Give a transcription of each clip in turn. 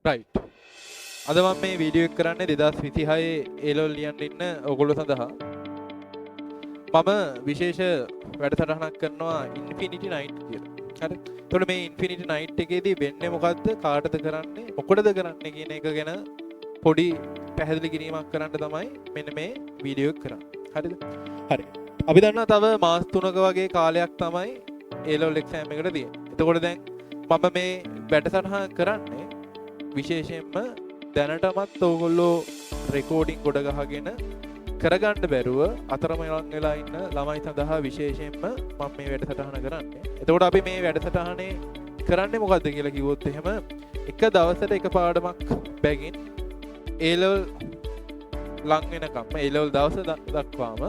Right. අද මම මේ වීඩියෝ එක කරන්නේ 2026 A-level ලියන්න ඉන්න ඔයගොල්ලෝ සඳහා. මම විශේෂ වැඩසටහනක් කරනවා Infinity Night කියලා. හරි. එතකොට මේ Infinity Night එකේදී වෙන්නේ මොකද්ද? කාටද කරන්නේ? මොකටද කරන්නේ කියන එක ගැන පොඩි පැහැදිලි කිරීමක් කරන්න තමයි මෙන්න මේ වීඩියෝ එක කරන්නේ. හරිද? හරි. අපි දන්නවා තව මාස 3ක වගේ කාලයක් තමයි A-level exam එකට තියෙන්නේ. එතකොට දැන් මම මේ වැඩසටහන කරන්නේ විශේෂයෙන්ම දැනටමත් ඕගොල්ලෝ රෙකෝඩින් ගොඩ ගහගෙන කරගන්න බැරුව අතරමං වෙලා ඉන්න ළමයි සඳහා විශේෂයෙන්ම මම මේ වැඩසටහන කරන්නේ. එතකොට අපි මේ වැඩසටහනේ කරන්නේ මොකද්ද කියලා කිව්වොත් එහෙම එක දවසට එක පාඩමක් බැගින් A level ලං වෙනකම් A level දවස දක්වාම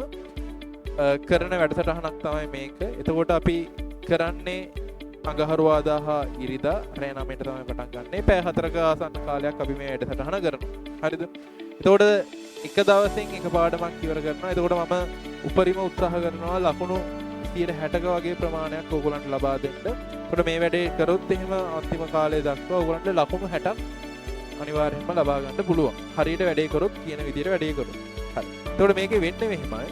කරන වැඩසටහනක් තමයි මේක. එතකොට අපි කරන්නේ අඟහරුවාදා හා ඉරිදා රෑ 9ට තමයි පටන් ගන්න. පැය 4ක ආසන්න කාලයක් අපි මේ වැඩසටහන කරනවා. හරිද? එතකොට එක දවසෙන් එක පාඩමක් ඉවර කරනවා. එතකොට මම උපරිම උත්සාහ කරනවා ලකුණු 60ක වගේ ප්‍රමාණයක් ඕගොල්ලන්ට ලබා දෙන්න. එතකොට මේ වැඩේ කරොත් එහෙම අන්තිම කාලය දක්වා ඕගොල්ලන්ට ලකුණු 60ක් අනිවාර්යයෙන්ම ලබා ගන්න පුළුවන්. හරියට වැඩේ කරොත් කියන විදිහට වැඩේ කරොත්. හරි. එතකොට මේකේ වෙන්නේ මෙහෙමයි.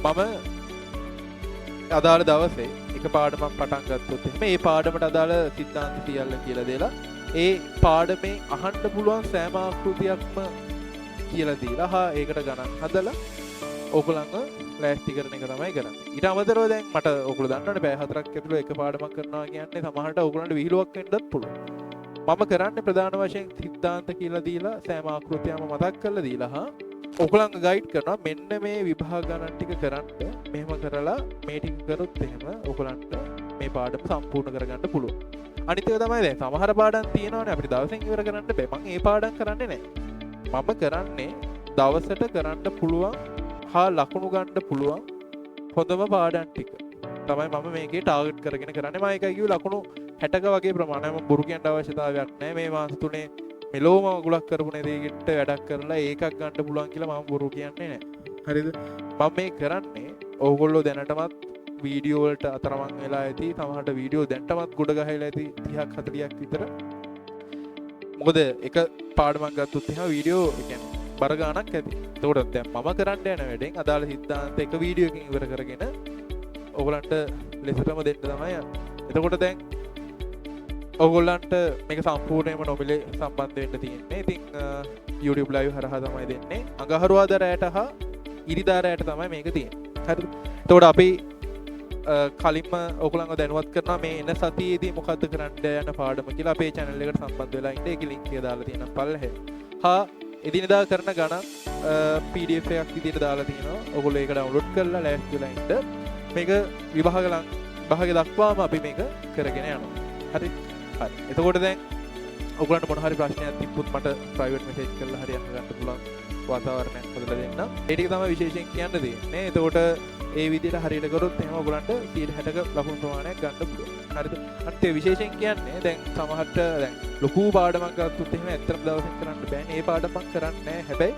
මම අදාළ දවසේ එක පාඩමක් පටන් ගත්තොත් එහෙම ඒ පාඩමට අදාළ සිද්ධාන්ත සියල්ල කියලා දෙලා ඒ පාඩමේ අහන්න පුළුවන් සෑම ආකෘතියක්ම කියලා දීලා හා ඒකට ගණන් හදලා ඕගොල්ලන්ව ලෑස්ති කරන එක තමයි කරන්නේ. ඊට අමතරව දැන් මට ඕගොල්ලෝ දන්නවනේ පැය 4ක් ඇතුළත එක පාඩමක් කරනවා කියන්නේ සමහරට ඕගොල්ලන්ට විහිළුවක් වෙන්නත් පුළුවන්. මම කරන්නේ ප්‍රධාන වශයෙන් සිද්ධාන්ත කියලා දීලා සෑම ආකෘතියක්ම මතක් කරලා දීලා හා ඔයගොල්ලන්ව ගයිඩ් කරනවා මෙන්න මේ විභාග ගණන් ටික කරන්න මෙහෙම කරලා මේ ටික කරොත් එහෙම ඔයගොල්ලන්ට මේ පාඩම සම්පූර්ණ කරගන්න පුළුවන්. අනිත් එක තමයි දැන් සමහර පාඩම් තියෙනවානේ අපිට දවසෙන් ඉවර කරන්න බෑ. මම ඒ පාඩම් කරන්නේ නැහැ. මම කරන්නේ දවසට කරන්න පුළුවන් හා ලකුණු ගන්න පුළුවන් හොඳම පාඩම් ටික. තමයි මම මේකේ ටාගට් කරගෙන කරන්නේ. මම ඒකයි කිව්වේ ලකුණු 60ක වගේ ප්‍රමාණයක්. මම බොරු කියන්න අවශ්‍යතාවයක් නැහැ. මේ මාස තුනේ මෙලොවම ගුලක් කරපු නේදයකට වැඩක් කරලා ඒකක් ගන්න පුළුවන් කියලා මම බොරු කියන්නේ නැහැ. හරිද? මම මේ කරන්නේ ඕගොල්ලෝ දැනටමත් වීඩියෝ වලට අතරමං වෙලා ඇති. සමහරට වීඩියෝ දැන්ටමත් ගොඩ ගහලා ඇති 30ක් 40ක් විතර. මොකද එක පාඩමක් ගත්තොත් එහෙනම් වීඩියෝ කියන්නේ බර ගාණක් ඇති. ඒකෝට දැන් මම කරන්න යන වැඩෙන් අදාළ සිද්ධාන්ත එක වීඩියෝ එකකින් ඉවර කරගෙන ඕගොල්ලන්ට ලෙසටම දෙන්න තමයි යන්නේ. එතකොට දැන් ඔයගොල්ලන්ට මේක සම්පූර්ණයෙන්ම නොමිලේ සම්බන්ධ වෙන්න තියෙන්නේ. ඉතින් YouTube live හරහා තමයි දෙන්නේ. අඟහරුවාදා රැයට හා ඉරිදා රැයට තමයි මේක තියෙන්නේ. හරිද? එතකොට අපි කලින්ම ඔයගොල්ලන්ව දැනුවත් කරනවා මේ එන සතියේදී මොකද්ද කරන්න යන පාඩම කියලා අපේ channel එකට සම්බන්ධ වෙලා ඉන්න. ඒකේ link එක දාලා තියෙනවා පල්ලෙහා. හා එදිනෙදා කරන ගණන් PDF එකක් විදිහට දාලා තියෙනවා. ඔයගොල්ලෝ ඒක download කරලා ලෑස්ති වෙලා ඉන්න. මේක විභාග දක්වාම අපි මේක කරගෙන යනවා. හරි? හරි. එතකොට දැන් ඔයගොල්ලන්ට මොන හරි ප්‍රශ්නයක් තිබ්බොත් මට ප්‍රයිවට් මෙසේජ් කරලා හරි අහන්න ගන්න පුළුවන් වාතාවරණයක් හදලා දෙන්න. ඒ ටික තමයි විශේෂයෙන් කියන්න තියෙන්නේ. එතකොට ඒ විදිහට හරියට කරොත් එහෙම ඔයගොල්ලන්ට 60ක ලකුණු ප්‍රමාණයක් ගන්න පුළුවන්. හරිද? අනිත් ඒ විශේෂයෙන් කියන්නේ දැන් සමහරට දැන් ලොකු පාඩමක් ගත්තොත් එහෙම ඇත්තටම දවසෙන් කරන්න බෑනේ. ඒ පාඩමක් කරන්නේ නැහැ. හැබැයි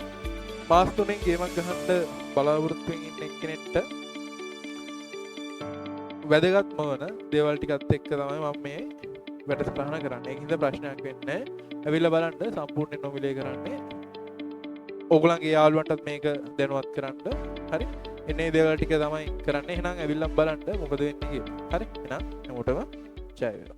මාස් 3න් ගේමක් ගහන්න බලාපොරොත්තු වෙමින් ඉන්න එක්කෙනෙක්ට වැදගත්ම වන දේවල් ටිකත් එක්ක තමයි මම මේ වැඩසටහන කරන්නේ. ඒකින්ද ප්‍රශ්නයක් වෙන්නේ නැහැ. ඇවිල්ලා බලන්න සම්පූර්ණයෙන් නොමිලේ කරන්නේ. ඕගොල්ලන්ගේ යාළුවන්ටත් මේක දැනුවත් කරන්න. හරි? එන්නේ දේවල් ටික තමයි කරන්නේ. එහෙනම් ඇවිල්ලා බලන්න මොකද වෙන්නේ කියලා. හරි? එහෙනම් හැමෝටම ජය වේවා.